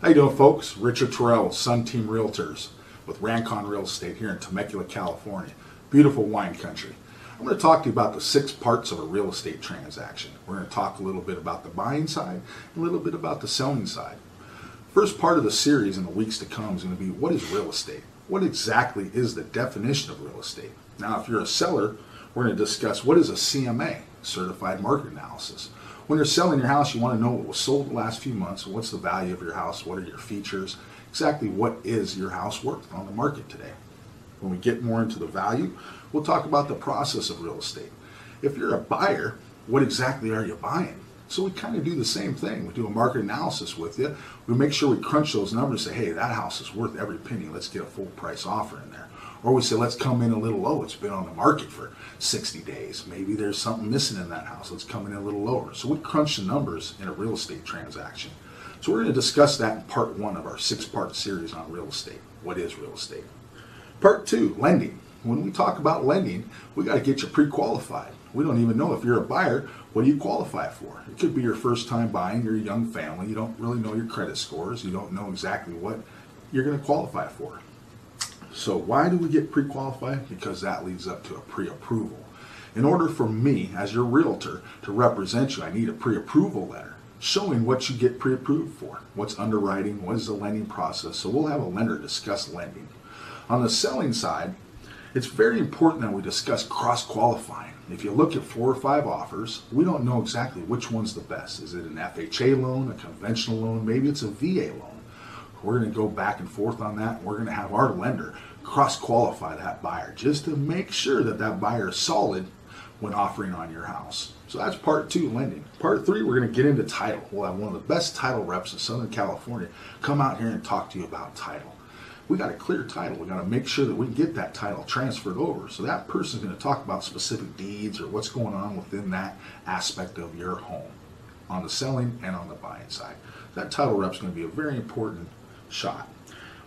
How you doing, folks? Richard Terrell with Sun Team Realtors with Rancon Real Estate here in Temecula, California. Beautiful wine country. I'm going to talk to you about the 6 parts of a real estate transaction. We're going to talk a little bit about the buying side and a little bit about the selling side. First part of the series in the weeks to come is going to be, what is real estate? What exactly is the definition of real estate? Now, if you're a seller, we're going to discuss what is a CMA, Certified Market Analysis. When you're selling your house, you want to know what was sold the last few months, what's the value of your house, what are your features, exactly what is your house worth on the market today. When we get more into the value, we'll talk about the process of real estate. If you're a buyer, what exactly are you buying? So we kind of do the same thing. We do a market analysis with you. We make sure we crunch those numbers and say, hey, that house is worth every penny. Let's get a full price offer in there. Or we say, let's come in a little low. It's been on the market for 60 days. Maybe there's something missing in that house. Let's come in a little lower. So we crunch the numbers in a real estate transaction. So we're going to discuss that in part 1 of our 6-part series on real estate. What is real estate? Part 2, lending. When we talk about lending, we got to get you pre-qualified. We don't even know if you're a buyer, what do you qualify for? It could be your first time buying, you're a young family, you don't really know your credit scores, you don't know exactly what you're going to qualify for. So why do we get pre-qualified? Because that leads up to a pre-approval. In order for me, as your realtor, to represent you, I need a pre-approval letter showing what you get pre-approved for. What's underwriting, what is the lending process. So we'll have a lender discuss lending. On the selling side, it's very important that we discuss cross-qualifying. If you look at 4 or 5 offers, we don't know exactly which one's the best. Is it an FHA loan, a conventional loan, maybe it's a VA loan. We're going to go back and forth on that. We're going to have our lender cross-qualify that buyer just to make sure that that buyer is solid when offering on your house. So that's part 2, lending. Part 3, we're going to get into title. We'll have one of the best title reps in Southern California come out here and talk to you about title. We got a clear title. We got to make sure that we can get that title transferred over. So that person's going to talk about specific deeds or what's going on within that aspect of your home on the selling and on the buying side. That title rep's going to be a very important shot.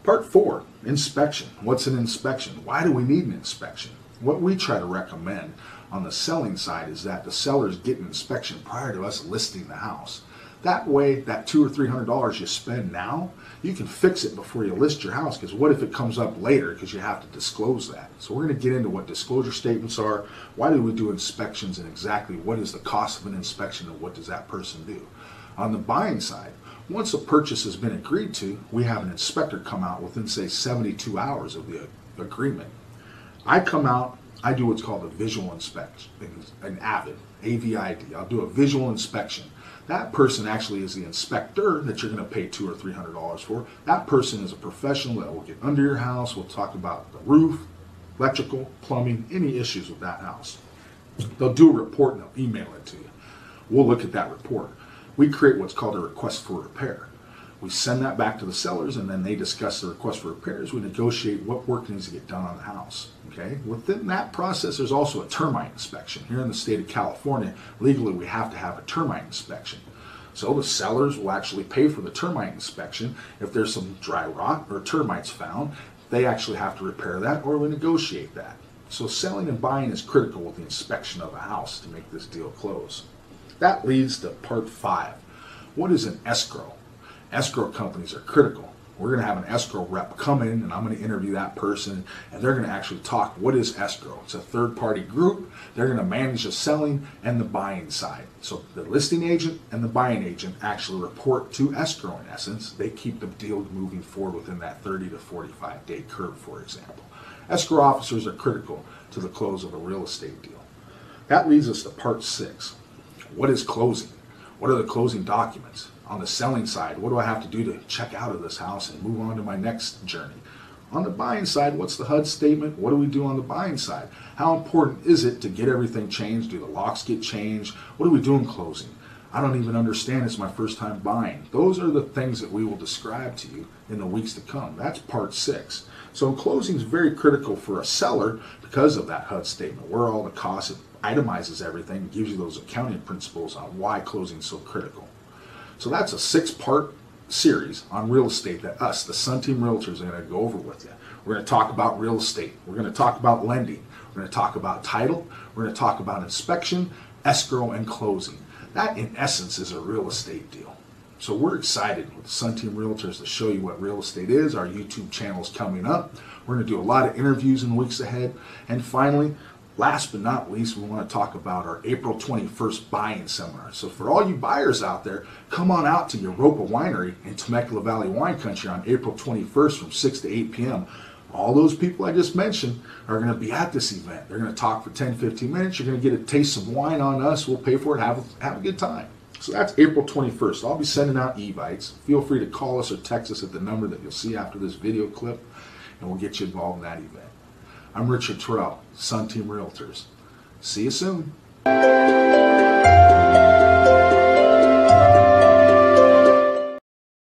Part 4, inspection. What's an inspection? Why do we need an inspection? What we try to recommend on the selling side is that the sellers get an inspection prior to us listing the house. That way, that $200 or $300 you spend now, you can fix it before you list your house, because what if it comes up later because you have to disclose that? So we're going to get into what disclosure statements are, why do we do inspections, and exactly what is the cost of an inspection and what does that person do. On the buying side, once a purchase has been agreed to, we have an inspector come out within, say, 72 hours of the agreement. I come out, I do what's called a visual inspection, an AVID, A-V-I-D. I'll do a visual inspection. That person actually is the inspector that you're going to pay $200 or $300 for. That person is a professional that will get under your house. We'll talk about the roof, electrical, plumbing, any issues with that house. They'll do a report and they'll email it to you. We'll look at that report. We create what's called a request for repair. We send that back to the sellers, and then they discuss the request for repairs. We negotiate what work needs to get done on the house. Okay. Within that process, there's also a termite inspection. Here in the state of California, legally we have to have a termite inspection. So the sellers will actually pay for the termite inspection. If there's some dry rot or termites found, they actually have to repair that, or we negotiate that. So selling and buying is critical with the inspection of a house to make this deal close. That leads to part 5. What is an escrow? Escrow companies are critical. We're going to have an escrow rep come in, and I'm going to interview that person, and they're going to actually talk, what is escrow? It's a third-party group. They're going to manage the selling and the buying side. So the listing agent and the buying agent actually report to escrow, in essence. They keep the deal moving forward within that 30 to 45-day curve, for example. Escrow officers are critical to the close of a real estate deal. That leads us to part 6. What is closing? What are the closing documents? On the selling side, what do I have to do to check out of this house and move on to my next journey? On the buying side, what's the HUD statement? What do we do on the buying side? How important is it to get everything changed? Do the locks get changed? What do we do in closing? I don't even understand. It's my first time buying. Those are the things that we will describe to you in the weeks to come. That's part 6. So closing is very critical for a seller because of that HUD statement, where all the costs, it itemizes everything, gives you those accounting principles on why closing is so critical. So that's a 6-part series on real estate that us, the Sun Team Realtors, are going to go over with you. We're going to talk about real estate. We're going to talk about lending. We're going to talk about title. We're going to talk about inspection, escrow, and closing. That, in essence, is a real estate deal. So we're excited with Sun Team Realtors to show you what real estate is. Our YouTube channel is coming up. We're going to do a lot of interviews in the weeks ahead. And finally, last but not least, we want to talk about our April 21st buying seminar. So for all you buyers out there, come on out to Europa Winery in Temecula Valley Wine Country on April 21st from 6 to 8 p.m. All those people I just mentioned are going to be at this event. They're going to talk for 10, 15 minutes. You're going to get a taste of wine on us. We'll pay for it. Have a good time. So that's April 21st. I'll be sending out e-bites. Feel free to call us or text us at the number that you'll see after this video clip, and we'll get you involved in that event. I'm Richard Terrell, Sun Team Realtors. See you soon.